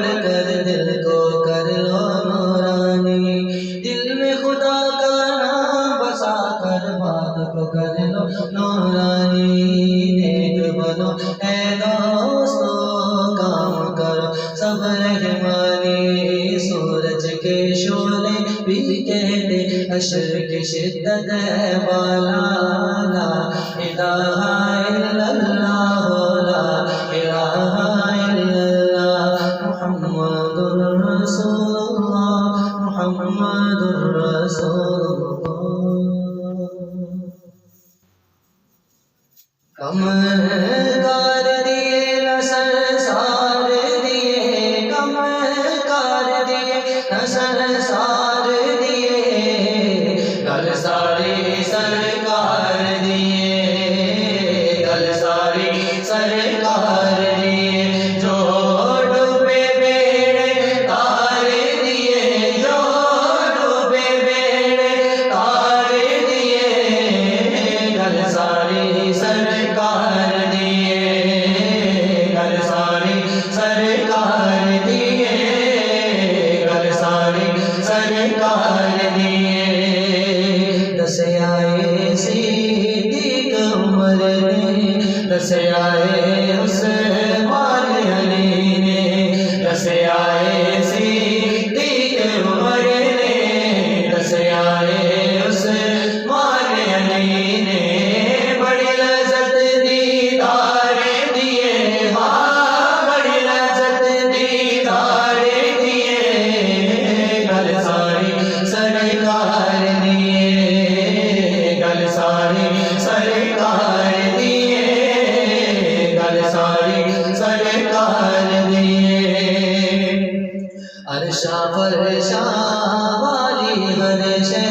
پڑھ کر دل کو کر لو نورانی، دل میں خدا کا نام بسا کر بات کو کر لو نورانی، نیک بنو اے دوستو کام کرو سب رحمانی، سورج کے شعلے بھی کہتے حشر کی شدت ہے والا، لا الہ الا اللہ لا الہ الا اللہ محمد رسول اللہ محمد رسول اللہ۔ کم کار دیے نسل سار دیے، کم کار دیے نسل سار دیے، گل ساری سرکار دیے، گل ساری سرکار دیے، جو ڈوبے بیڑے تار دیے، جو ڈوبے بیڑے تار دیے، گل ساری سرکار دیے، گل ساری سرکار دیے، گل ساری سرکار دیے، دس آئے صدیق عمر نے، دس آئے عثمان علی نے، دس آئے صدیق عمر نے، دس آئے عثمان علی نے، بڑی لذت دیدار دیے، ہاں بڑی لذت دیدار دیے، گل ساری سرکار دیے، گل ساری سرکار دیے، گل ساری سرکار دیے، عرشا فرشا والی ہر شے،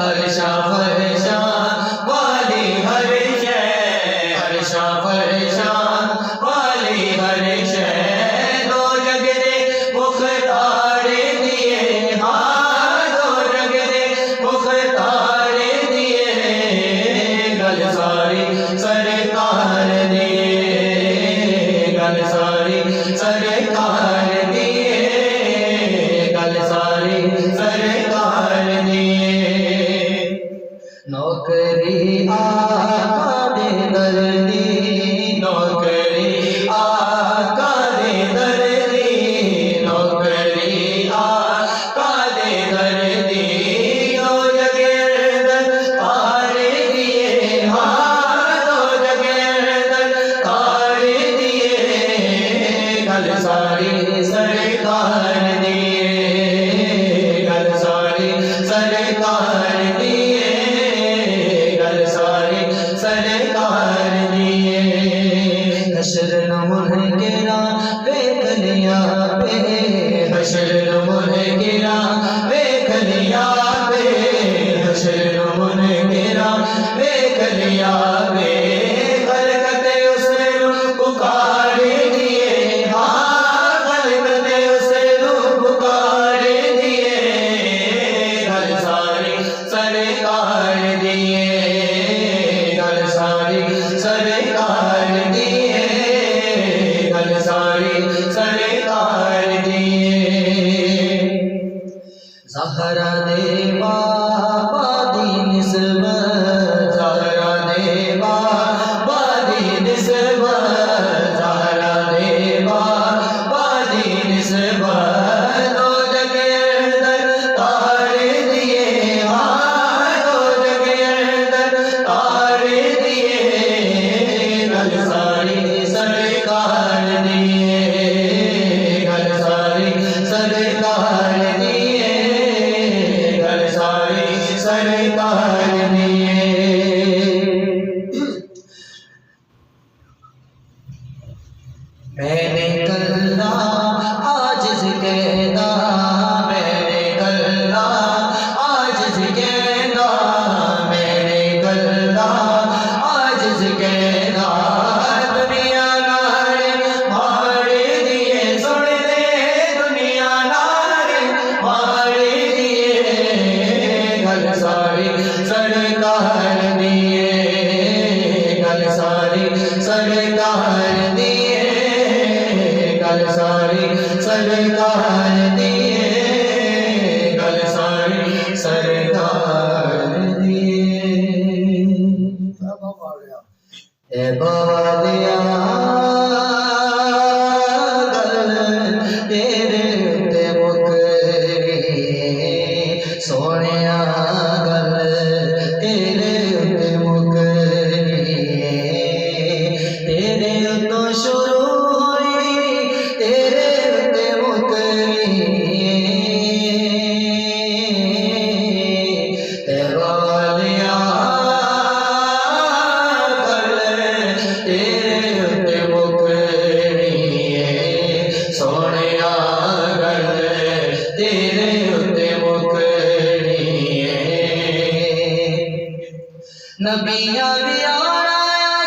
عرشا فرشا والی ہر شے، عرشا فرشا والی ہر شے، دو جگ دے مختار دیے، ہاں دو جگ دے مختار دیے، گل ساری سرکار دیے، گل ساری سرکار دیے، گل ساری سرکار دیے، نوکری آقا دے در دی، نوکری آقا دے در دی، نوکری آقا دے در دی، دو جگہ در تار دیے، ہاں دو جگہ در تار دیے، گل ساری سرکار دیے، گل ساری سرکار دیے، گل ساری سرکار دیے، حشر منکرا دیکھ لیا پہ، حشر منکرا دیکھ لیا پہ، حشر منکرا دیکھ لیا پہ، خلقت اس نو پکار دیے، ہاں خلقت اس نو پکار دیے، گل ساری سرکار دیے، گل ساری سرکار دیے، گل ساری سرکار دیے، زہرا دے بابا دی نسبت، زہرا دے بابا دی نسبت، زہرا دے بابا دی نسبت، دو جگہ در تار دیے، ہاں دو جگہ در تار دیے، گل ساری سرکار دیے، گل ساری سرکار دیے، گل ساری سرکار دیے، میں نے کلہ عاجز کہنا، میں نے کلہ عاجز کہنا، میں نے کلہ عاجز کہنا، دنیا نارے مار دیے، سن دے دنیا نارے مار دیے، گل ساری سرکار دیے، گل ساری سرکار دیے، گل ساری سرکار دیے گل ساڑی سرکار دیے اے بالیا گل تیرے تے مکری سونیا گل تیرے تے مکری تیرے تو شروع ہوئی تیرے تے مکری اے بالیا نبیاں بھی آنا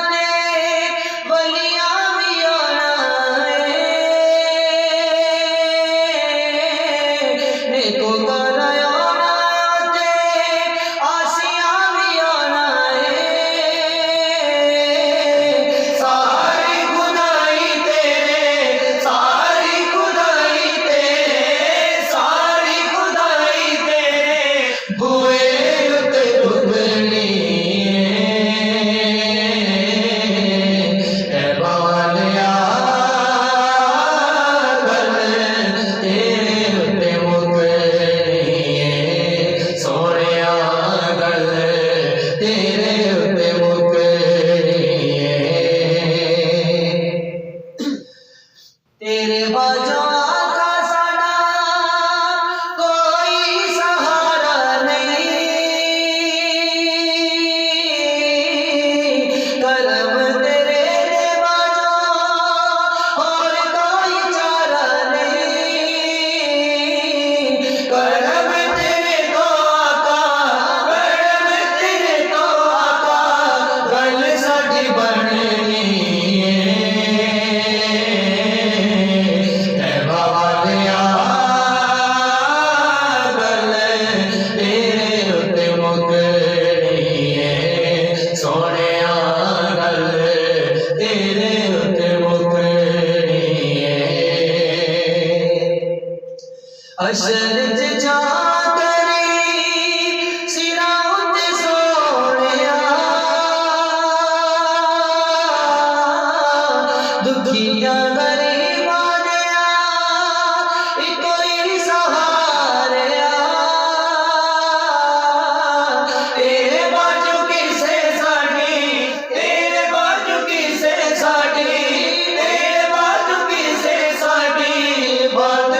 تے ولیاں بھی آنا نیکوکار آنا تے آسیاں بھی آنا ساری خدائی تیرے ساری خدائی تیرے ساری خدائی تیرے بوئے تے ٹکڑی تیرے باجوں کا سنا کوئی سہارا نہیں کرم تیرے دے باجوں اور کوئی چارہ نہیں کرم تیرے تو آقا کرم تیرے تو آقا گل ساڈی بننی اشرج جا کری سراؤت سوڑیا دکھیا غریباں دیا کوئی سہاریا تیرے باجو کسے ساڈی تیرے باجو کسے ساڈی تیرے باجو کسے ساڈی بات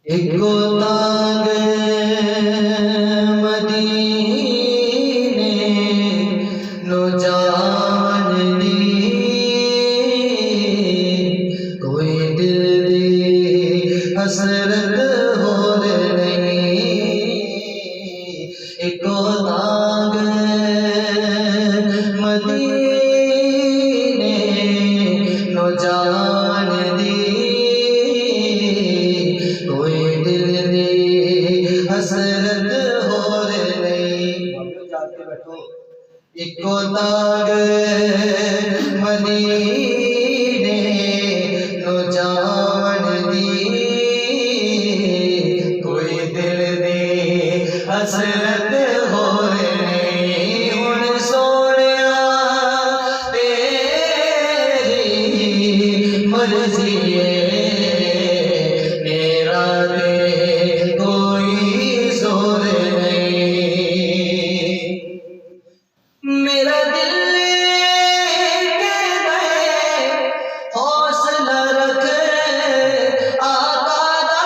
ایک تانگ مدینے نو جان دی کوئی دل دی حسرت ہور نہیں ایک تانگ مدینے نو جان دی کوئی دل دی حسرت ہور نہیں ایکو تاگ مدینے نو جان دی کوئی دل دی حسرت ہور نہیں ہن سونیا تیری مرضی ہے میرا دل حوصلہ رکھ آقا دا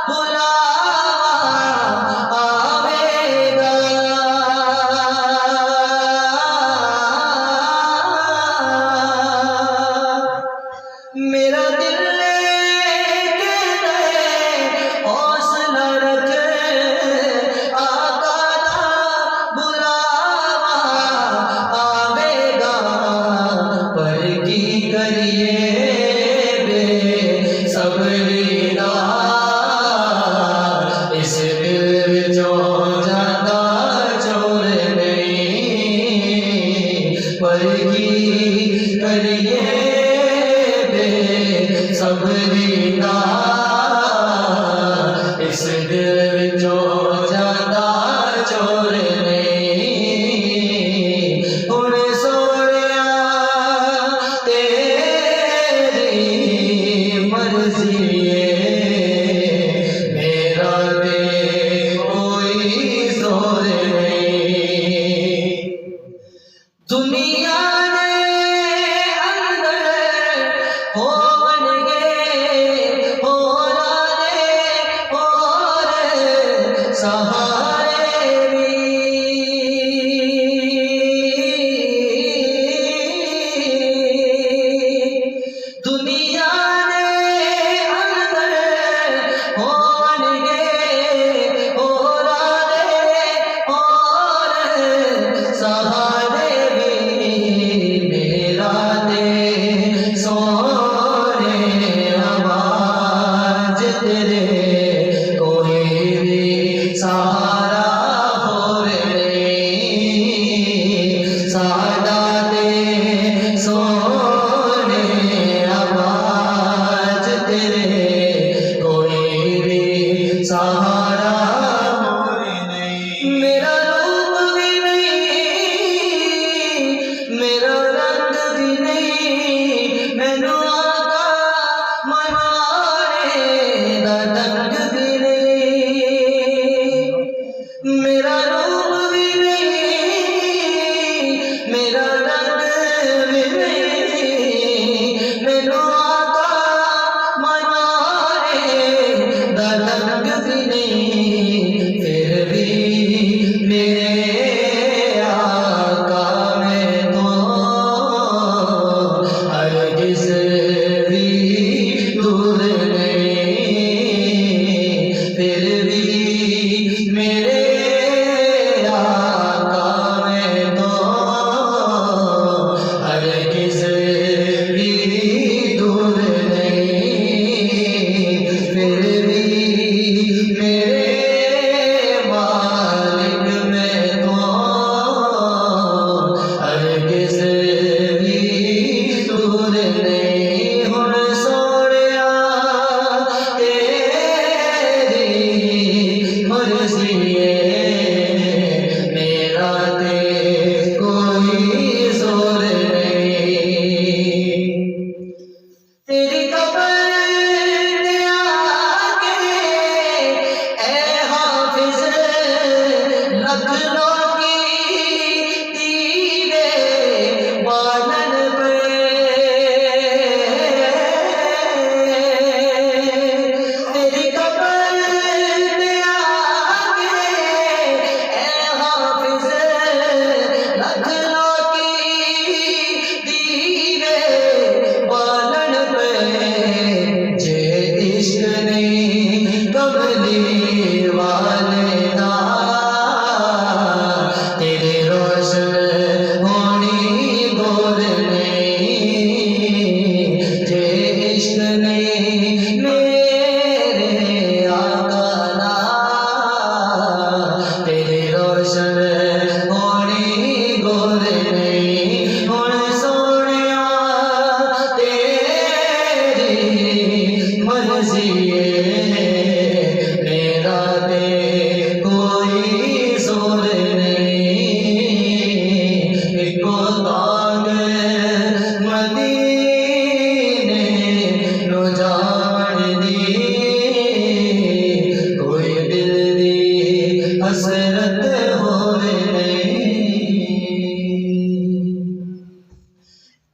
بلاوا آوے گا میرا دل مرضی میرا دے کوئی زور نہیں دنیا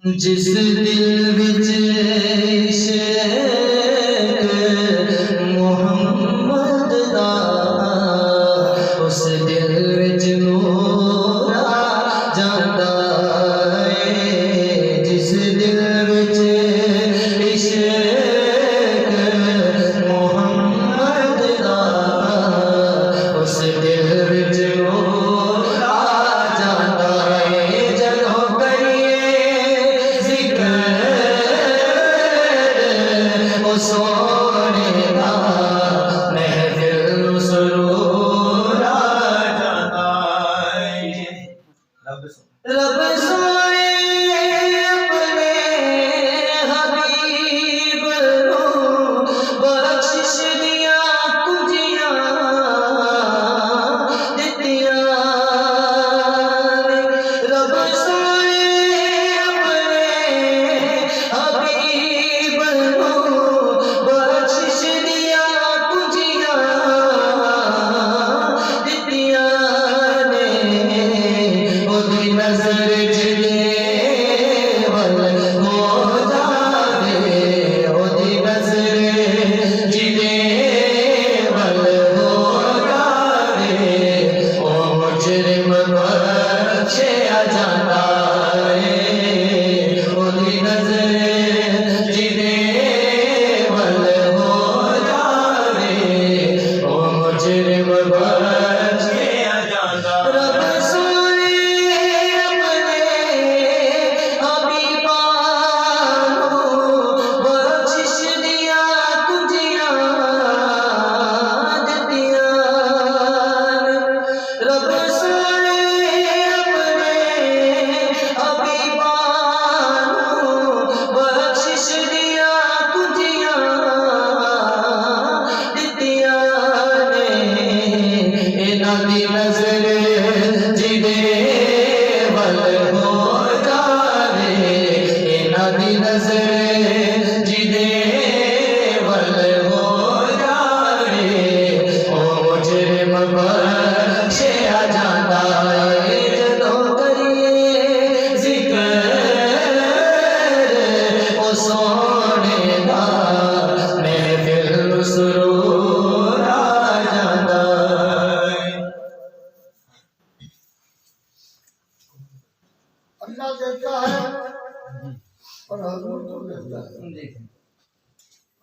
جس دل وچ عشق محمد دا اس دل وچ نورا جاندا ہے جس دل وچ عشق محمد دا اس دل وچ نورا جاندا ہے جدوں سونے دا محفل سرور آ جاتا ہے رب سونے اپنے حبیب نو بخشش دیاں کجیاں دتیاں رب سونے اپنے حبیب نو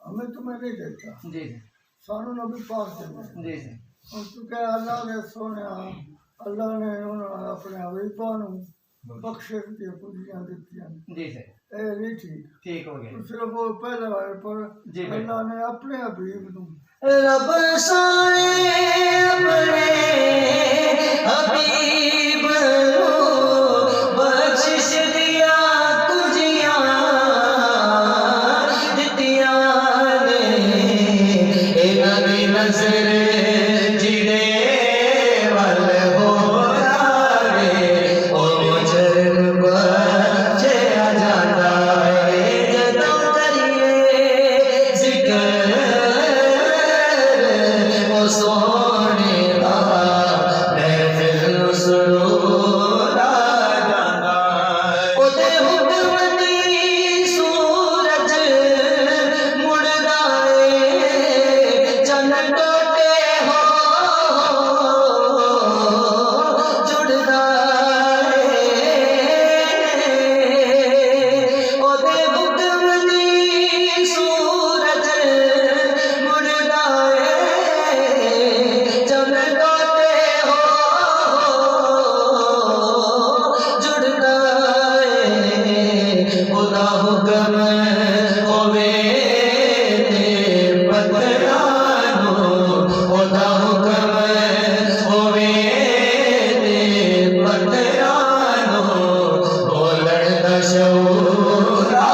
ہمیں تمہیں نہیں دیتا جی جی سانو نبی پاک دینا جی جی کیونکہ اللہ نے سونے اللہ نے اپنے حبیباں نو بخشش دی خوشیاں دتیاں جی جی اے نہیں ٹھیک ٹھیک ہو گیا صرف وہ پہلے والے پر جی اللہ نے اپنے حبیب نو رب سونے اپنے حبیب نو بخشش دیا تجھیاں دتیاں نے انہاں دی نظر جدے ول ہو جاوے او مجرم بچیا جاتا ہے جدوں کریے ذکر او سونے دا محفل نو سرور آ جاندا او دے حکم دی سورج مڑدا اے چن ٹوٹے ہو جڑدا اے او دے حکم دی سورج مڑدا اے چن ٹوٹے ہو جڑدا اے خدا حکم ہوے تے پتھراں نو خدا حکم ہوے تے پتھراں نو بولن دا شعور آ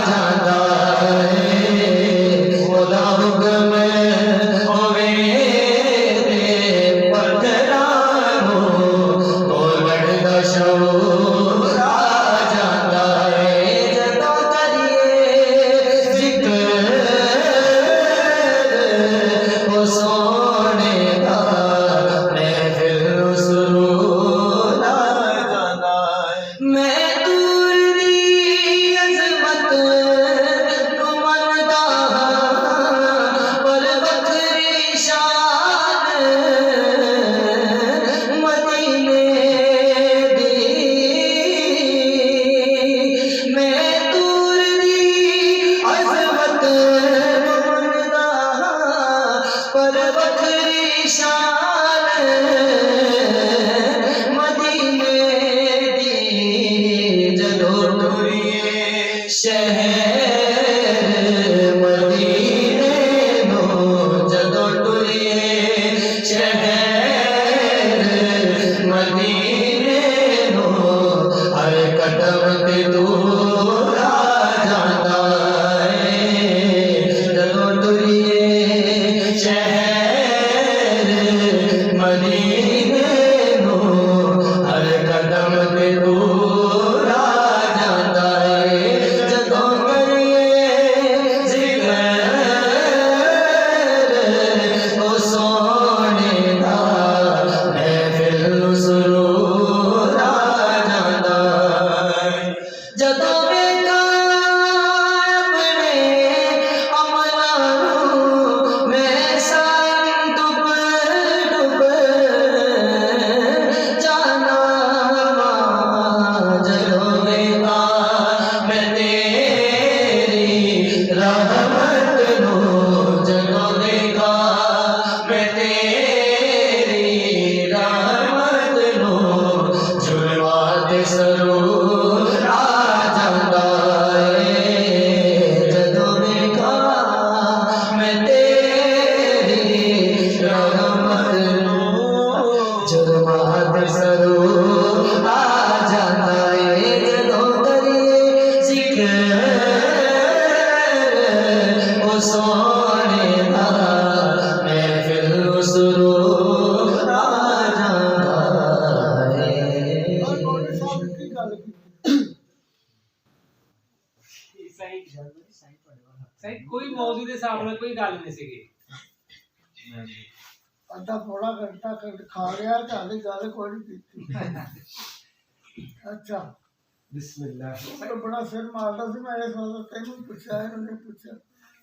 جاندا اے خدا حکم ہوے تے پتھراں نو بولن دا شعور آ جاندا اے جدوں کریے ذکر او سونے دا محفل نو سرور آ جاندا اے میں دور دی عظمت نو مندا پر وکھری شان مدینے دی میں دور دی عظمت نو مندا پر وکھری شان مدینے دی جدوں ٹریے شہر مدینے نو جدوں ٹریے شہر مدینے نو ہر قدم تے دور آ جاندا اے جدوں ٹریے شہر مدینے نو ہر قدم تے دور آ جاندا اے جدوں کریے ذکر او سونے دا محفل نو سرور آ جاندا اے جدوں ویکھاں اپنے عملاں نو میں سائیں ڈب ڈب جانا واں جدوں ویکھاں میں تیری رحمت نو جدوں ویکھاں میں تیری رحمت نو جرماں تے سرور آ جاندا اے جدوں ویکھاں میں تیری رحمت نو جرماں تے سرور آ جاندا اے جدوں کریے ذکر او سونے دا محفل نو سرور آ جاندا اے اور مولوی صاحب کی گل کی صحیح کوئی موضوع دے سامنے کوئی گل نہیں سیگی ادھا پوڑا گھنٹہ کھا گیا تے ہالے گل کوئی نہیں کیتی اچھا بسم اللہ تو بڑا سر مارتا سی میں اس وقت تینوں پوچھا ہے انہوں نے پوچھا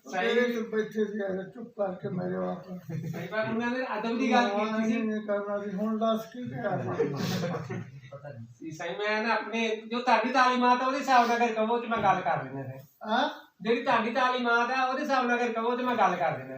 میرے تو بیٹھے سی ایسے چپ کر کے میرے واپس صحیح بات انہوں نے ادب دی گل کیتی سی نہیں کرنا سی ہن دس کی کرنا صحیح میں نا اپنے جو تہاڈی تعلیمات ہے اودے حساب نال کر کہو تے میں گل کر لینا ہے ہاں ਜਿਹੜੀ ਤੁਹਾਡੀ ਤਾਲੀਮਾਤ ਹੈ ਉਹਦੇ ਹਿਸਾਬ ਨਾਲ ਅਗਰ ਕਹੋ ਤੇ ਮੈਂ ਗੱਲ ਕਰ ਦੇਣਾ।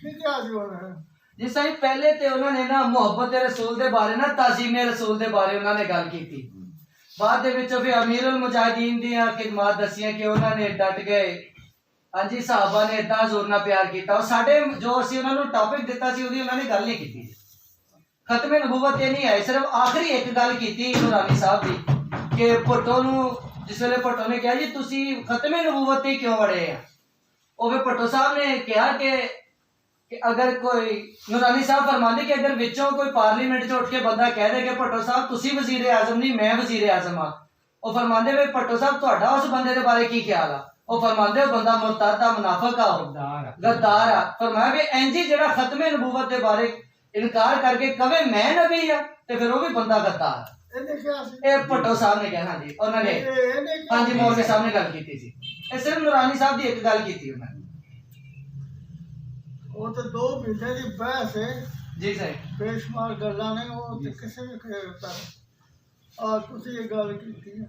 ਕੀ ਕਿਹਾ ਸੀ ਉਹਨੇ ਜੀ ਸਾਈਂ ਪਹਿਲੇ ਤੇ ਉਹਨਾਂ ਨੇ ਨਾ ਮੁਹੱਬਤ ਰਸੂਲ ਦੇ ਬਾਰੇ ਨਾ ਤਾਜ਼ੀਮ ਰਸੂਲ ਦੇ ਬਾਰੇ ਉਹਨਾਂ ਨੇ ਗੱਲ ਕੀਤੀ। ਬਾਅਦ ਦੇ ਵਿੱਚ ਫਿਰ ਅਮੀਰੁਲ ਮੁਜਾਹਿਦੀਨ ਦੀਆਂ ਖਿਦਮਤ ਦੱਸੀਆਂ ਕਿ ਉਹਨਾਂ ਨੇ ਡਟ ਗਏ। ਹਾਂਜੀ ਸਹਾਬਾ ਨੇ ਏਦਾਂ ਜ਼ੋਰ ਨਾਲ ਪਿਆਰ ਕੀਤਾ। ਔਰ ਸਾਡੇ ਜੋ ਅਸੀਂ ਉਹਨਾਂ ਨੂੰ ਟੌਪਿਕ ਦਿੱਤਾ ਸੀ ਉਹਦੀ ਉਹਨਾਂ ਨੇ ਗੱਲ ਨਹੀਂ ਕੀਤੀ। ਖਤਮੇ ਨਬੂਵਤ ਇਹ ਨਹੀਂ ਆਏ, ਸਿਰਫ ਆਖਰੀ ਇੱਕ ਗੱਲ ਕੀਤੀ ਨੂਰਾਨੀ ਸਾਹਿਬ ਦੀ ਕਿ ਭੁੱਟੋ ਨੂੰ ਜਿਸ ਵੇਲੇ ਭੁੱਟੋ ਨੇ ਕਿਹਾ ਜੀ ਤੁਸੀਂ ਖਤਮੇ ਨਬੂਵਤ ਤੇ ਕਿਉਂ ਵੜੇ ਆ, ਉਹ ਫਿਰ ਭੁੱਟੋ ਸਾਹਿਬ ਨੇ ਕਿਹਾ ਕਿ ਅਗਰ ਕੋਈ ਨੂਰਾਨੀ ਸਾਹਿਬ ਫਰਮਾਉਂਦੇ ਕਿ ਅਗਰ ਵਿੱਚੋਂ ਕੋਈ ਪਾਰਲੀਮੈਂਟ 'ਚ ਉੱਠ ਕੇ ਬੰਦਾ ਕਹਿ ਦੇ ਕਿ ਭੁੱਟੋ ਸਾਹਿਬ ਤੁਸੀਂ ਵਜ਼ੀਰ ਆਜ਼ਮ ਨਹੀਂ ਮੈਂ ਵਜ਼ੀਰ ਆਜ਼ਮ ਆ, ਉਹ ਫਰਮਾਉਂਦੇ ਵੇ ਭੁੱਟੋ ਸਾਹਿਬ ਤੁਹਾਡਾ ਉਸ ਬੰਦੇ ਦੇ ਬਾਰੇ ਕੀ ਖਿਆਲ ਆ? ਉਹ ਫਰਮਾਉਂਦੇ ਉਹ ਬੰਦਾ ਮੁਰਤਦ ਆ, ਮੁਨਾਫਿਕ ਆ, ਗੱਦਾਰ ਆ। ਫਰਮਾਇਆ ਵੀ ਇੰਜ ਹੀ ਜਿਹੜਾ ਖਤਮੇ ਨਬੂਵਤ ਦੇ ਬਾਰੇ ਇਨਕਾਰ ਕਰਕੇ ਕਵੇ ਮੈਂ ਨਬੀ ਆ ਤੇ ਫਿਰ ਉਹ ਵੀ ਬੰਦਾ ਗੱਦਾਰ। ਇਹਨੇ ਕਿਹਾ ਸੀ ਇਹ ਭੁੱਟੋ ਸਾਹਿਬ ਨੇ ਕਿਹਾ ਜੀ, ਉਹਨਾਂ ਨੇ ਇਹਨੇ ਕਿਹਾ ਹਾਂਜੀ ਮੌਲਵੀ ਸਾਹਿਬ ਨੇ ਗੱਲ ਕੀਤੀ ਸੀ। ਇਹ ਸਿਰਫ ਨੂਰਾਨੀ ਸਾਹਿਬ ਦੀ ਇੱਕ ਗੱਲ ਕੀਤੀ ਉਹਨਾਂ ਨੇ। ਉਹ ਤਾਂ 2 ਮਹੀਨੇ ਦੀ ਬਹਿਸ ਹੈ ਜੀ ਸਰ ਬੇਸ਼ੁਮਾਰ ਗੱਲਾਂ ਨੇ ਉਹ ਤੇ ਕਿਸੇ ਵੀ ਖੇਡਤਾ ਆ ਤੁਸੀਂ ਇਹ ਗੱਲ ਕੀਤੀ ਹੈ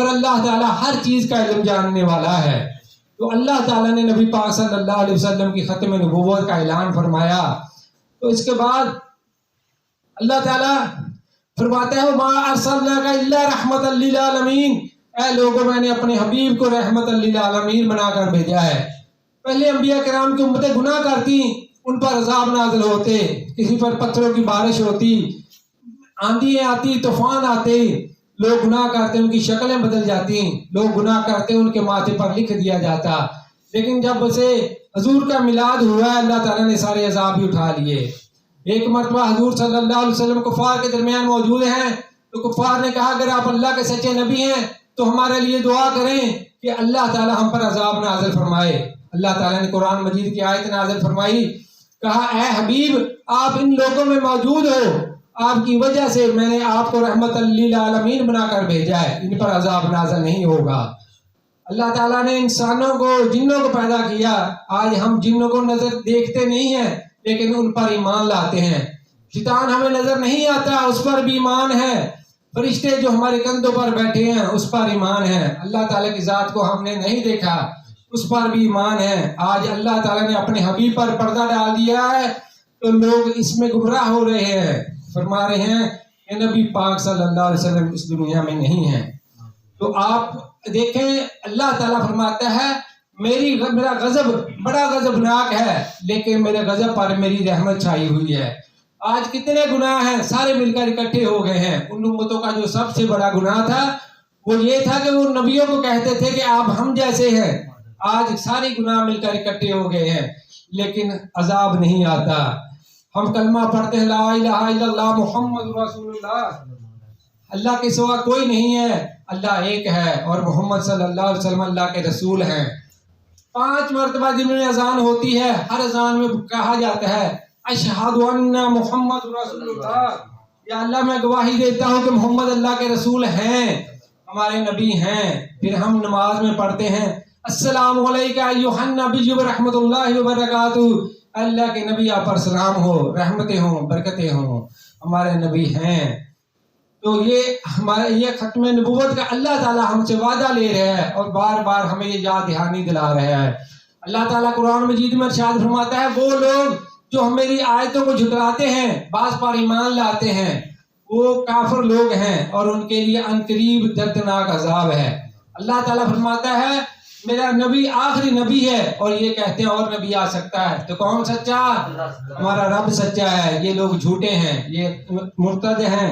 اور اللہ تعالیٰ ہر چیز کا علم جاننے والا ہے۔ تو اللہ تعالیٰ نے نبی پاک صلی اللہ علیہ وسلم کی ختم نبوت کا اعلان فرمایا۔ تو اس کے بعد اللہ تعالیٰ فرماتا ہے وَمَا أَرْسَلْنَاكَ إِلَّا رَحْمَةً لِّلْعَالَمِينَ، اے لوگوں میں نے اپنے حبیب کو رحمت للعالمین بنا کر بھیجا ہے۔ پہلے انبیاء کرام کی امتیں گناہ کرتی، ان پر عذاب نازل ہوتے، کسی پر پتھروں کی بارش ہوتی، آندھیاں آتی، طوفان آتے، لوگ گناہ کرتے ان کی شکلیں بدل جاتی، لوگ گناہ کرتے ان کے ماتھے پر لکھ دیا جاتا۔ لیکن جب سے حضور کا میلاد ہوا ہے اللہ تعالیٰ نے سارے عذاب بھی اٹھا لیے۔ ایک مرتبہ حضور صلی اللہ علیہ وسلم کفار کے درمیان موجود ہیں تو کفار نے کہا اگر آپ اللہ کے سچے نبی ہیں تو ہمارے لیے دعا کریں کہ اللہ تعالیٰ ہم پر عذاب نازل فرمائے۔ اللہ تعالیٰ نے قرآن مجید کی آیت نازل فرمائی، کہا اے حبیب آپ ان لوگوں میں موجود ہو، آپ کی وجہ سے میں نے آپ کو رحمت للعالمین بنا کر بھیجا ہے، ان پر عذاب نازل نہیں ہوگا۔ اللہ تعالیٰ نے انسانوں کو جنوں کو پیدا کیا، آج ہم جنوں کو نظر دیکھتے نہیں ہیں لیکن ان پر ایمان لاتے ہیں۔ شیطان ہمیں نظر نہیں آتا اس پر بھی ایمان ہے، فرشتے جو ہمارے کندھوں پر بیٹھے ہیں اس پر ایمان ہے، اللہ تعالیٰ کی ذات کو ہم نے نہیں دیکھا اس پر بھی ایمان ہے۔ آج اللہ تعالیٰ نے اپنے حبیب پر پردہ ڈال دیا ہے تو لوگ اس میں گمراہ ہو رہے ہیں، فرما رہے ہیں کہ نبی پاک صلی اللہ علیہ وسلم اس دنیا میں نہیں ہیں۔ تو آپ دیکھیں اللہ تعالیٰ فرماتا ہے میرا غضب بڑا غضبناک ہے لیکن میرے غضب پر میری رحمت چھائی ہوئی ہے۔ آج کتنے گناہ ہیں سارے مل کر اکٹھے ہو گئے ہیں۔ ان امتوں کا جو سب سے بڑا گناہ تھا وہ یہ تھا کہ وہ نبیوں کو کہتے تھے کہ آپ ہم جیسے ہیں، آج سارے گناہ مل کر اکٹھے ہو گئے ہیں لیکن عذاب نہیں آتا۔ ہم کلمہ پڑھتے ہیں لا الہ الا اللہ محمد رسول اللہ، اللہ کے سوا کوئی نہیں ہے، اللہ ایک ہے اور محمد صلی اللہ علیہ وسلم اللہ کے رسول ہیں۔ 5 مرتبہ جن میں اذان ہوتی ہے ہر اذان میں کہا جاتا ہے اشہد ان محمد رسول اللہ، یا اللہ میں گواہی دیتا ہوں کہ محمد اللہ کے رسول ہیں، ہمارے نبی ہیں۔ پھر ہم نماز میں پڑھتے ہیں السلام علیکم ایھا النبی ورحمۃ اللہ وبرکاتہ، اللہ کے نبی آپ پر سلام ہو، رحمتیں ہوں، برکتیں ہوں، ہمارے نبی ہیں۔ تو یہ ختم نبوت کا اللہ تعالیٰ ہم سے وعدہ لے رہا ہے اور بار بار ہمیں یہ یاد دہانی دلا رہا ہے۔ اللہ تعالیٰ قرآن مجید میں ارشاد فرماتا ہے وہ لوگ جو میری آیتوں کو جھٹلاتے ہیں بعض پر ایمان لاتے ہیں وہ کافر لوگ ہیں اور ان کے لیے عنقریب دردناک عذاب ہے۔ اللہ تعالیٰ فرماتا ہے میرا نبی آخری نبی ہے اور یہ کہتے ہیں اور نبی آ سکتا ہے، تو کون سچا؟ ہمارا رب سچا ہے، یہ لوگ جھوٹے ہیں، یہ مرتد ہیں،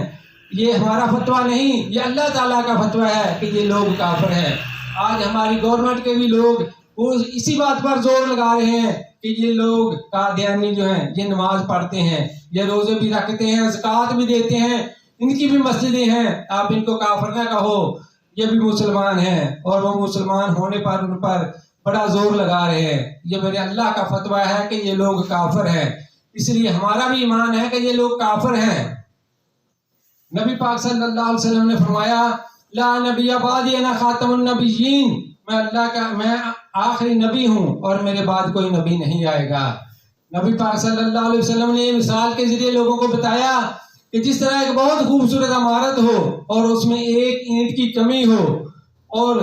یہ ہمارا فتویٰ نہیں، یہ اللہ تعالیٰ کا فتویٰ ہے کہ یہ لوگ کافر ہیں۔ آج ہماری گورنمنٹ کے بھی لوگ وہ اسی بات پر زور لگا رہے ہیں کہ یہ لوگ قادیانی جو ہیں یہ نماز پڑھتے ہیں، یہ روزے بھی رکھتے ہیں، زکوٰۃ بھی دیتے ہیں، ان کی بھی مسجدیں ہیں، آپ ان کو کافر نہ کہو، یہ بھی مسلمان ہیں اور وہ مسلمان ہونے پر ان پر بڑا زور لگا رہے ہیں۔ یہ میرے اللہ کا فتویٰ ہے کہ یہ لوگ کافر ہیں، اس لیے ہمارا بھی ایمان ہے کہ یہ لوگ کافر ہیں۔ نبی پاک صلی اللہ علیہ وسلم نے فرمایا لا نبی بعدی انا خاتم النبیین، میں آخری نبی ہوں اور میرے بعد کوئی نبی نہیں آئے گا۔ نبی پاک صلی اللہ علیہ وسلم نے مثال کے ذریعے لوگوں کو بتایا کہ جس طرح ایک بہت خوبصورت عمارت ہو اور اس میں ایک اینٹ کی کمی ہو اور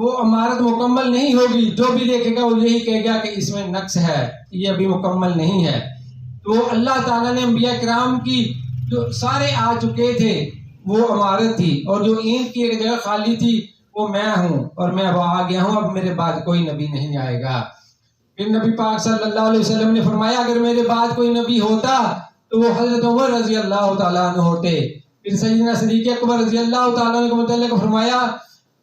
وہ عمارت مکمل نہیں ہوگی، جو بھی دیکھے گا وہ یہی کہے گا کہ اس میں نقص ہے، یہ ابھی مکمل نہیں ہے۔ تو اللہ تعالیٰ نے انبیاء کرام کی جو سارے آ چکے تھے وہ عمارت تھی اور جو اینٹ کی ایک جگہ خالی تھی وہ میں ہوں اور میں اب آ گیا ہوں، اب میرے بعد کوئی نبی نہیں آئے گا۔ پھر نبی پاک صلی اللہ علیہ وسلم نے فرمایا اگر میرے بعد کوئی نبی ہوتا تو وہ حضرت عمر رضی اللہ تعالیٰ عنہ ہوتے۔ پھر سیدنا صدیق اکبر رضی اللہ تعالیٰ عنہ کے متعلق فرمایا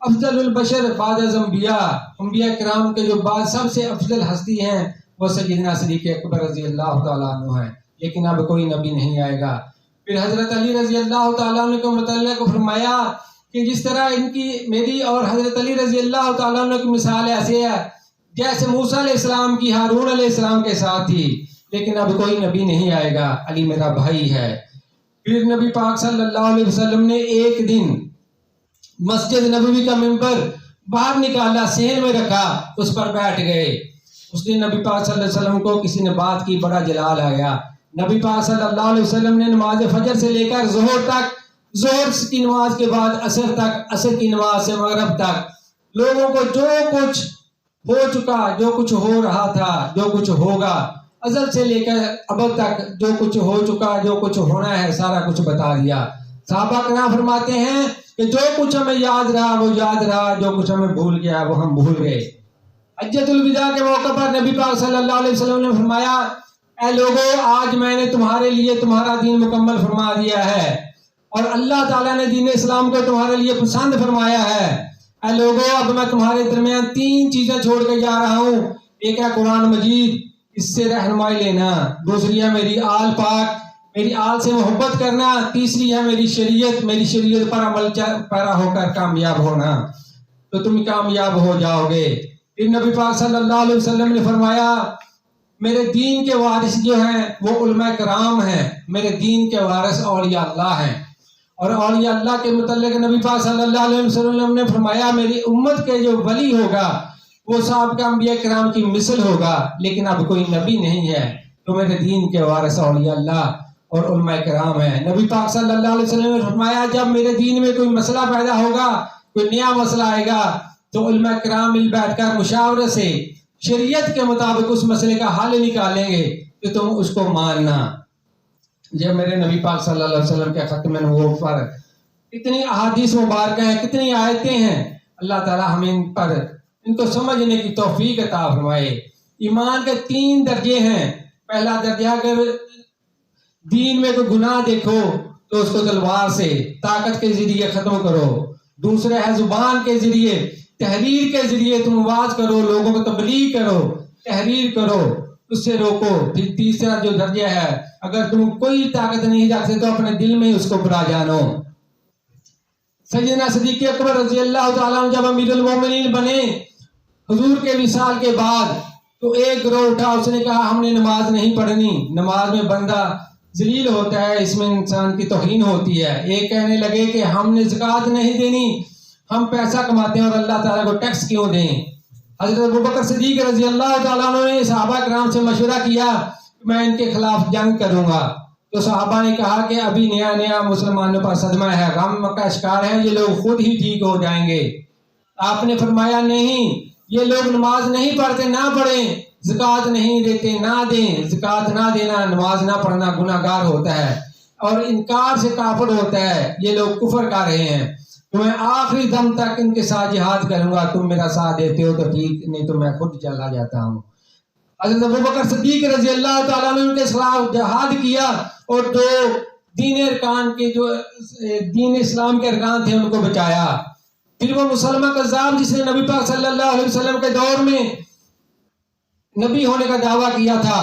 افضل البشر بعد انبیاء، انبیاء کرام کے جو بعد سب سے افضل ہستی ہیں وہ سیدنا صدیق اکبر رضی اللہ تعالیٰ عنہ ہیں، لیکن اب کوئی نبی نہیں آئے گا۔ پھر حضرت علی رضی اللہ تعالیٰ عنہ کے متعلق فرمایا کہ جس طرح ان کی میری اور حضرت علی رضی اللہ تعالیٰ عنہ کی مثال ایسے ہے جیسے موسیٰ علیہ السلام کی ہارون علیہ السلام کے ساتھ تھی، لیکن اب کوئی نبی نہیں آئے گا، علی میرا بھائی ہے۔ پھر نبی پاک صلی اللہ علیہ وسلم نے ایک دن مسجد نبوی کا منبر باہر نکالا، صحن میں رکھا، اس پر بیٹھ گئے۔ اس دن نبی پاک صلی اللہ علیہ وسلم کو کسی نے بات کی، بڑا جلال آ گیا۔ نبی پاک صلی اللہ علیہ وسلم نے نماز فجر سے لے کر ظہر تک ظہر کی نماز کے بعد عصر تک، عصر کی نماز سے مغرب تک لوگوں کو جو کچھ ہو چکا، جو کچھ ہو رہا تھا، جو کچھ ہوگا، ازل سے لے کر اب تک جو کچھ ہو چکا، جو کچھ ہونا ہے، سارا کچھ بتا دیا۔ صحابہ کرام فرماتے ہیں کہ جو کچھ ہمیں یاد رہا وہ یاد رہا، جو کچھ ہمیں بھول گیا وہ ہم بھول گئے۔ حجۃ الوداع کے موقع پر نبی پاک صلی اللہ علیہ وسلم نے فرمایا، اے لوگو، آج میں نے تمہارے لیے تمہارا دین مکمل فرما دیا ہے، اور اللہ تعالیٰ نے دین اسلام کو تمہارے لیے پسند فرمایا ہے۔ اے لوگو، اب میں تمہارے درمیان 3 چیزیں چھوڑ کے جا رہا ہوں۔ ایک ہے قرآن مجید، اس سے رہنمائی لینا، دوسری ہے میری آل پاک، میری آل سے محبت کرنا، تیسری ہے میری شریعت پر عمل پیرا ہو کر کامیاب ہونا، تو تم کامیاب ہو جاؤ گے۔ پھر نبی پاک صلی اللہ علیہ وسلم نے فرمایا، میرے دین کے وارث جو ہیں وہ علماء کرام ہیں، میرے دین کے وارث اولیاء اللہ ہیں۔ اور اولیاء اللہ کے متعلق نبی پاک صلی اللہ علیہ وسلم نے فرمایا، میری امت کے جو ولی ہوگا وہ سابقہ انبیاء کرام کی مثل ہوگا، لیکن اب کوئی نبی نہیں ہے، تو میرے دین کے وارث اولیاء اللہ اور علماء کرام ہیں۔ نبی پاک صلی اللہ علیہ وسلم نے فرمایا، جب میرے دین میں کوئی مسئلہ پیدا ہوگا، کوئی نیا مسئلہ آئے گا، تو علماء کرام مل بیٹھ کر مشاورے سے شریعت کے مطابق اس مسئلے کا حل نکالیں گے کہ تم اس کو ماننا۔ جب میرے نبی پاک صلی اللہ علیہ وسلم کے ختم نبوت پر کتنی احادیث مبارکہ ہیں، کتنی آیتیں ہیں، اللہ تعالیٰ ہمیں ان کو سمجھنے کی توفیق عطا فرمائے۔ ایمان کے 3 درجے ہیں۔ پہلا درجہ، اگر دین میں کوئی گناہ دیکھو تو اس کو تلوار سے طاقت کے ذریعے ختم کرو۔ دوسرا ہے زبان کے ذریعے، تحریر کے ذریعے تم آواز کرو، لوگوں کو تبلیغ کرو، تحریر کرو، اس سے روکو۔ پھر تیسرا جو درجہ ہے، اگر تم کوئی طاقت نہیں رکھتے تو اپنے دل میں اس کو برا جانو۔ سیدنا صدیق اکبر رضی اللہ تعالیٰ عنہ جب امیر المومنین بنے حضور کے وصال کے بعد، تو ایک گروہ اٹھا، اس نے کہا ہم نے نماز نہیں پڑھنی، نماز میں بندہ ذلیل ہوتا ہے، اس میں انسان کی توہین ہوتی ہے۔ ایک کہنے لگے کہ ہم نے زکوٰۃ نہیں دینی، ہم پیسہ کماتے ہیں اور اللہ تعالیٰ کو ٹیکس کیوں دیں۔ حضرت ابوبکر صدیق رضی اللہ تعالیٰ عنہ نے صحابہ کرام سے مشورہ کیا کہ میں ان کے خلاف جنگ کروں گا، تو صحابہ نے کہا کہ ابھی نیا مسلمانوں پر صدمہ ہے، غم کا شکار ہے، یہ لوگ خود ہی ٹھیک ہو جائیں گے۔ آپ نے فرمایا نہیں، یہ لوگ نماز نہیں پڑھتے، نہ پڑھیں، زکوٰۃ نہیں دیتے، نہ دیں۔ زکوٰۃ نہ دینا، نماز نہ پڑھنا گناہ گار ہوتا ہے اور انکار سے کافر ہوتا ہے، یہ لوگ کفر کر رہے ہیں۔ تو میں آخری دم تک ان کے ساتھ جہاد کروں گا، تم میرا ساتھ دیتے ہو تو ٹھیک، نہیں تو میں خود چلا جاتا ہوں۔ حضرت ابوبکر صدیق رضی اللہ تعالیٰ نے ان کے خلاف جہاد کیا اور 2 دین ارکان کے جو دین اسلام کے ارکان تھے ان کو بچایا۔ پھر وہ مسلمہ کذاب جس نے نبی پاک صلی اللہ علیہ وسلم کے دور میں نبی ہونے کا دعویٰ کیا تھا،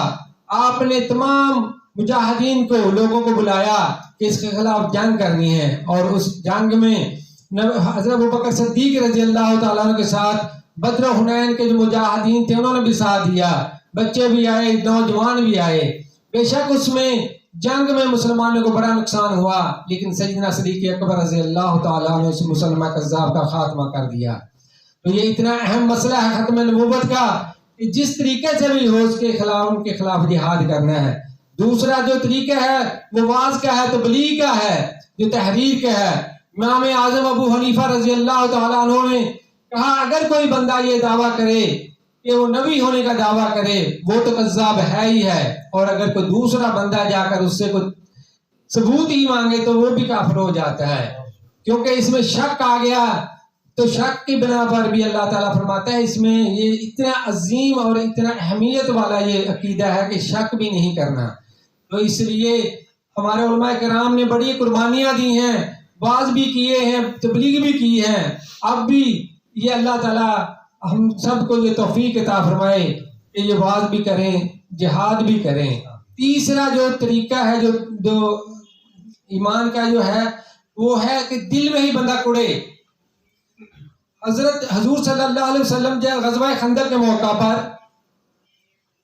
آپ نے تمام مجاہدین کو، لوگوں کو بلایا کہ اس کے خلاف جنگ کرنی ہے، اور اس جنگ میں حضرت ابوبکر صدیق رضی اللہ تعالیٰ عنہ کے ساتھ بدر و حنین کے جو مجاہدین تھے انہوں نے بھی ساتھ دیا، بچے بھی آئے، نوجوان بھی آئے۔ بے شک اس میں جنگ میں مسلمانوں کو بڑا نقصان ہوا، لیکن سیدنا صدیق اکبر رضی اللہ تعالیٰ نے اس مسلمہ کذاب کا خاتمہ کر دیا۔ تو یہ اتنا اہم مسئلہ ہے ختم نبوت کا کہ جس طریقے سے بھی ہو اس کے خلاف، ان کے خلاف جہاد کرنا ہے۔ دوسرا جو طریقہ ہے وہ واعظ کا ہے، تبلیغ کا ہے، جو تحریر کا ہے۔ امام اعظم ابو حنیفہ رضی اللہ تعالیٰ عنہ نے کہا، اگر کوئی بندہ یہ دعویٰ کرے کہ وہ نبی ہونے کا دعویٰ کرے وہ تو کذاب ہے ہی ہے، اور اگر کوئی دوسرا بندہ جا کر اس سے کوئی ثبوت ہی مانگے تو وہ بھی کافر ہو جاتا ہے، کیونکہ اس میں شک آ گیا۔ تو شک کی بنا پر بھی اللہ تعالیٰ فرماتا ہے اس میں یہ اتنا عظیم اور اتنا اہمیت والا یہ عقیدہ ہے کہ شک بھی نہیں کرنا۔ تو اس لیے ہمارے علماء کرام نے بڑی قربانیاں دی ہیں، واعظ بھی کیے ہیں، تبلیغ بھی کی ہے۔ اب بھی یہ اللہ تعالیٰ ہم سب کو یہ توفیق عطا فرمائے کہ یہ واعظ بھی کریں، جہاد بھی کریں۔ تیسرا جو طریقہ ہے جو ایمان کا جو ہے وہ ہے کہ دل میں ہی بندہ کڑے۔ حضور صلی اللہ علیہ وسلم جب غزوہ خندق کے موقع پر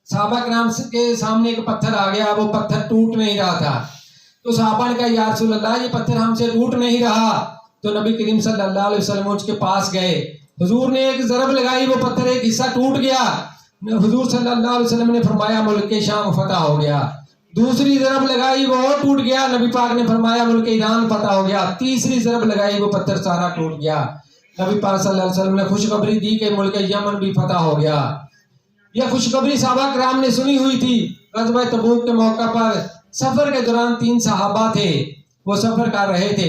صحابہ کرام کے سامنے ایک پتھر آ گیا، وہ پتھر ٹوٹ نہیں رہا تھا، تو صحابہ نے کہا یا رسول اللہ یہ پتھر ہم سے ٹوٹ نہیں رہا۔ تو نبی کریم صلی اللہ علیہ وسلم اس کے پاس گئے، حضور نے ایک ضرب لگائی، وہ پتھر ایک حصہ ٹوٹ گیا۔ حضور صلی اللہ علیہ وسلم نے فرمایا ملک شام فتح ہو گیا۔ دوسری ضرب لگائی وہ اور ٹوٹ گیا، نبی پاک نے فرمایا ملک ایران فتح ہو گیا۔ تیسری ضرب لگائی وہ پتھر سارا ٹوٹ گیا، نبی پاک صلی اللہ علیہ وسلم نے خوشخبری دی کہ ملک یمن بھی فتح ہو گیا۔ یہ خوشخبری صحابہ کرام نے سنی ہوئی تھی۔ غزوہ تبوک کے موقع پر سفر کے دوران 3 صحابہ تھے، وہ سفر کر رہے تھے۔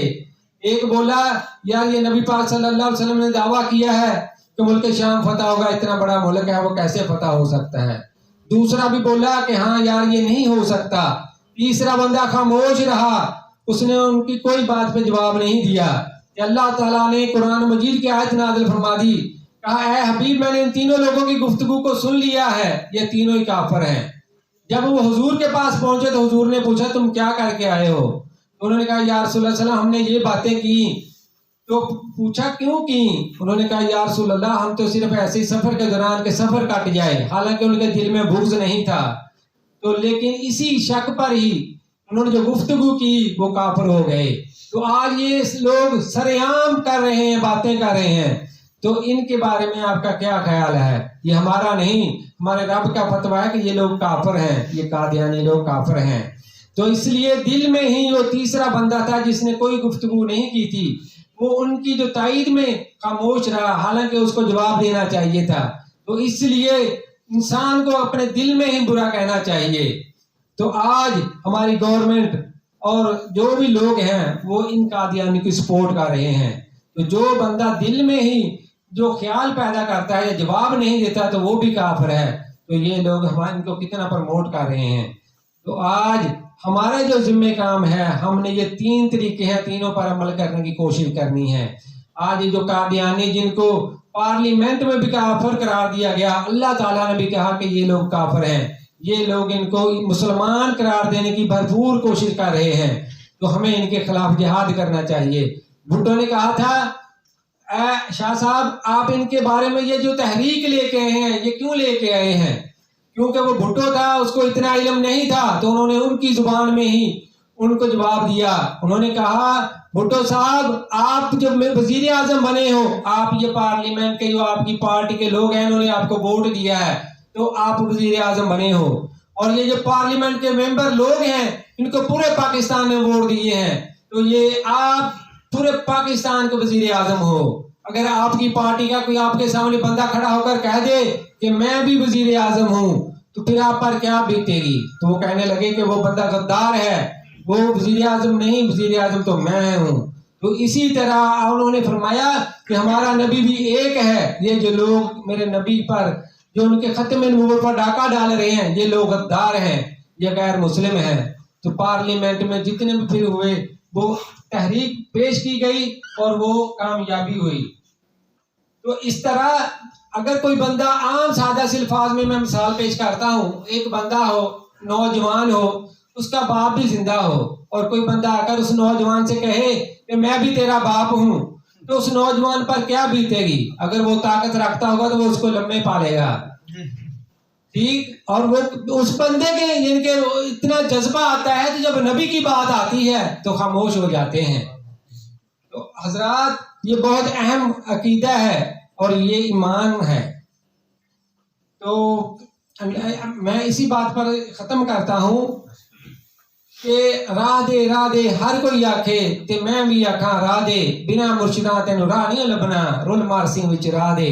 ایک بولا یار یہ نبی پاک صلی اللہ علیہ وسلم نے دعویٰ کیا ہے کہ ملک شام فتح ہوگا، اتنا بڑا ملک ہے وہ کیسے فتح ہو سکتا ہے؟ دوسرا بھی بولا کہ ہاں یار یہ نہیں ہو سکتا۔ تیسرا بندہ خاموش رہا، اس نے ان کی کوئی بات پہ جواب نہیں دیا کہ اللہ تعالیٰ نے قرآن مجید کی آیت نازل فرما دی، کہا اے حبیب میں نے ان تینوں لوگوں کی گفتگو کو سن لیا ہے، یہ تینوں ہی کافر ہیں۔ جب وہ حضور کے پاس پہنچے تو حضور نے پوچھا تم کیا کر کے آئے ہو؟ تو انہوں نے کہا یا رسول اللہ صلی اللہ علیہ وسلم ہم نے یہ باتیں کی۔ تو پوچھا کیوں کی؟ انہوں نے کہا یا رسول اللہ ہم تو صرف ایسے ہی سفر کے دوران کے سفر کٹ جائے، حالانکہ ان کے دل میں بغض نہیں تھا، تو لیکن اسی شک پر ہی انہوں نے جو گفتگو کی وہ کافر ہو گئے۔ تو آج یہ لوگ سر عام کر رہے ہیں، باتیں کر رہے ہیں، تو ان کے بارے میں آپ کا کیا خیال ہے؟ یہ ہمارا نہیں، ہمارے رب کا فتویٰ ہے کہ یہ لوگ کافر ہیں، یہ قادیانی لوگ کافر ہیں۔ تو اس لیے دل میں ہی وہ تیسرا بندہ تھا جس نے کوئی گفتگو نہیں کی تھی، وہ ان کی جو تائید میں خاموش رہا، حالانکہ اس کو جواب دینا چاہیے تھا۔ تو اس لیے انسان کو اپنے دل میں ہی برا کہنا چاہیے۔ تو آج ہماری گورنمنٹ اور جو بھی لوگ ہیں وہ ان قادیانی کی سپورٹ کر رہے ہیں۔ تو جو بندہ دل میں ہی جو خیال پیدا کرتا ہے یا جواب نہیں دیتا تو وہ بھی کافر ہے۔ تو یہ لوگ ان کو کتنا پروموٹ کر رہے ہیں۔ تو آج ہمارا جو ذمہ کام ہے، ہم نے یہ 3 طریقے ہیں، تینوں پر عمل کرنے کی کوشش کرنی ہے۔ آج یہ جو قادیانی جن کو پارلیمنٹ میں بھی کافر قرار دیا گیا، اللہ تعالیٰ نے بھی کہا کہ یہ لوگ کافر ہیں، یہ لوگ ان کو مسلمان قرار دینے کی بھرپور کوشش کر رہے ہیں۔ تو ہمیں ان کے خلاف جہاد کرنا چاہیے۔ بھٹو نے کہا تھا اے شاہ صاحب آپ ان کے بارے میں یہ جو تحریک لے کے آئے ہیں یہ کیوں لے کے آئے ہیں؟ کیونکہ وہ بھٹو تھا، اس کو اتنا علم نہیں تھا، تو انہوں نے ان کی زبان میں ہی ان کو جواب دیا۔ انہوں نے کہا بھٹو صاحب آپ جب وزیر اعظم بنے ہو، آپ یہ پارلیمنٹ کے جو آپ کی پارٹی کے لوگ ہیں انہوں نے آپ کو ووٹ دیا ہے تو آپ وزیر اعظم بنے ہو، اور یہ جو پارلیمنٹ کے ممبر لوگ ہیں ان کو پورے پاکستان میں ووٹ دیے ہیں، تو یہ آپ پورے پاکستان کے وزیر اعظم ہو۔ اگر آپ کی پارٹی کا کوئی آپ کے سامنے بندہ کھڑا ہو کر کہہ دے کہ میں بھی وزیر اعظم ہوں تو پھر آپ پر کیا بیتے گی؟ تو وہ کہنے لگے کہ وہ بندہ غدار ہے، وہ وزیر اعظم نہیں، وزیر اعظم تو میں ہوں۔ تو اسی طرح انہوں نے فرمایا کہ ہمارا نبی بھی ایک ہے، یہ جو لوگ میرے نبی پر جو ان کے ختم نبوت پر ڈاکہ ڈال رہے ہیں یہ لوگ غدار ہیں، یہ غیر مسلم ہیں۔ تو پارلیمنٹ میں جتنے بھی پھر ہوئے وہ تحریک پیش کی گئی اور وہ کامیابی ہوئی۔ تو اس طرح اگر کوئی بندہ عام سادہ سے الفاظ میں مثال پیش کرتا ہوں، ایک بندہ ہو، نوجوان ہو، اس کا باپ بھی زندہ ہو، اور کوئی بندہ اگر اس نوجوان سے کہے کہ میں بھی تیرا باپ ہوں تو اس نوجوان پر کیا بیتے گی؟ اگر وہ طاقت رکھتا ہوگا تو وہ اس کو لمبے پالے گا، ٹھیک؟ اور وہ اس بندے کے جن کے اتنا جذبہ آتا ہے تو جب نبی کی بات آتی ہے تو خاموش ہو جاتے ہیں۔ تو حضرات یہ بہت اہم عقیدہ ہے اور یہ ایمان ہے۔ تو میں اسی بات پر ختم کرتا ہوں کہ راہ دے ہر کوئی آکھے تے میں بھی آکھاں راہ دے، بنا مرشداں تینوں راہ نہیں لبنا، رول مارسی وچ راہ دے۔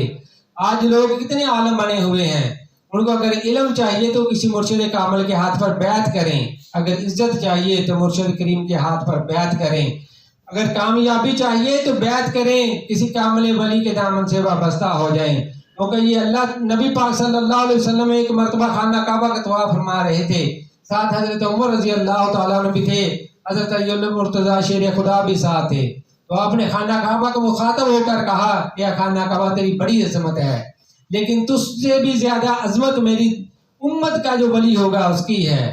آج لوگ کتنے عالم بنے ہوئے ہیں، ان کو اگر علم چاہیے تو کسی مرشد کامل کے ہاتھ پر بیعت کریں، اگر عزت چاہیے تو مرشد کریم کے ہاتھ پر بیعت کریں، اگر کامیابی چاہیے تو بیعت کریں، کسی کامل ولی کے دامن سے وابستہ ہو جائیں۔ کیونکہ یہ اللہ نبی پاک صلی اللہ علیہ وسلم ایک مرتبہ خانہ کعبہ کا طواف فرما رہے تھے، ساتھ حضرت عمر رضی اللہ تعالیٰ عنہ بھی تھے، حضرت علی مرتضیٰ شیر خدا بھی ساتھ تھے۔ تو آپ نے خانہ کعبہ کو مخاطب ہو کر کہا کہ خانہ کعبہ تیری بڑی عظمت ہے، لیکن تجھ سے بھی زیادہ عظمت میری امت کا جو ولی ہوگا اس کی ہے۔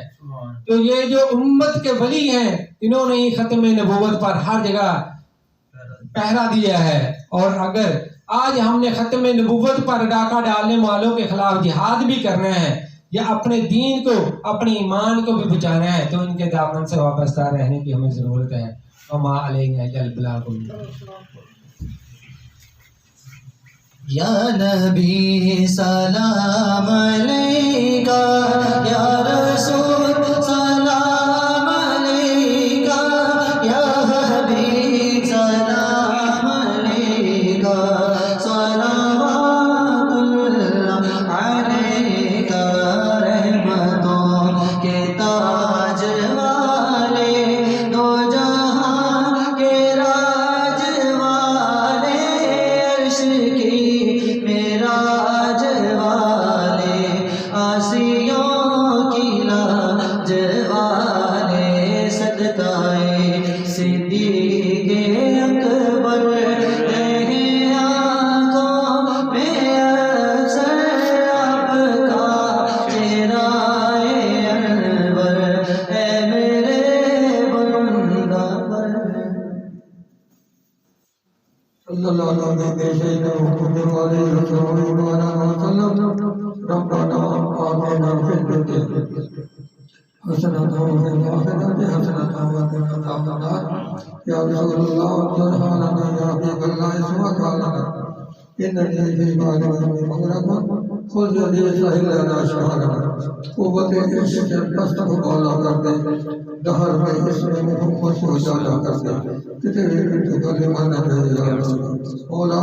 تو یہ جو امت کے ولی ہیں انہوں نے ہی ختم نبوت پر ہر جگہ پہرا دیا ہے، اور اگر آج ہم نے ختم نبوت پر ڈاکہ ڈالنے والوں کے خلاف جہاد بھی کرنا ہے یا اپنے دین کو اپنی ایمان کو بھی بچانا ہے تو ان کے دامن سے وابستہ رہنے کی ہمیں ضرورت ہے۔ وما علینا الا البلاغ۔ یا نبی سلام علیکہ، یا رسول سلام صلی اللہ علیہ سیدنا محمد علیہ وسلم ربنا آتنا فی الدنیا حسنۃ وفی الآخرۃ حسنۃ وقنا عذاب النار یا رسول اللہ اغفر لنا یا حبیب اللہ اسمع لنا اننی فی عبادک مغرق خذ یدی سہل لنا شہرنا قوت عشق سے پست کو بالا کر دے دہر میں اس میں محمد کو اجالا کر دے تیرے تو کلمہ نہ رہے یا رسول مولا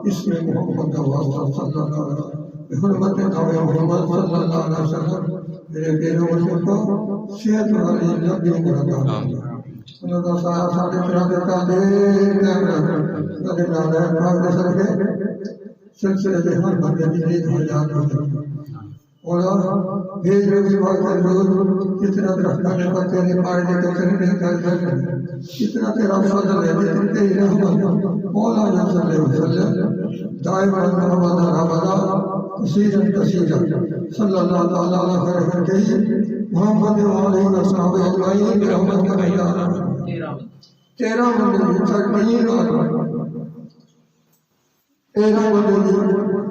اس میں محمد کا واسطہ صلی اللہ علیہ وسلم حرمت نبی محمد صلی اللہ علیہ وسلم میرے پیروں کو صحت والی لمبی عمر عطا فرما انہوں کا سایہ سارے طرح دیتا دے نبی نالے پاک دے سرکے سلسلے دے ہر بندے کی نیک حیات ہو مولا بھیج رہی وقت حضور کتنا درختہ نے پر تیرے پائے دے تو تیرے کر دے کتنا تیرا فضل ہے جتنی تیری رحمت مولا یا صلی اللہ علیہ وسلم دائما محمد رحمدہ کثیرا کثیرا صلی اللہ تعالیٰ علیہ خیر کہیے محمد علیہ وصحبہ اجمعین برحمت کا یا رب تیرا مندر تکمین تیرا مندر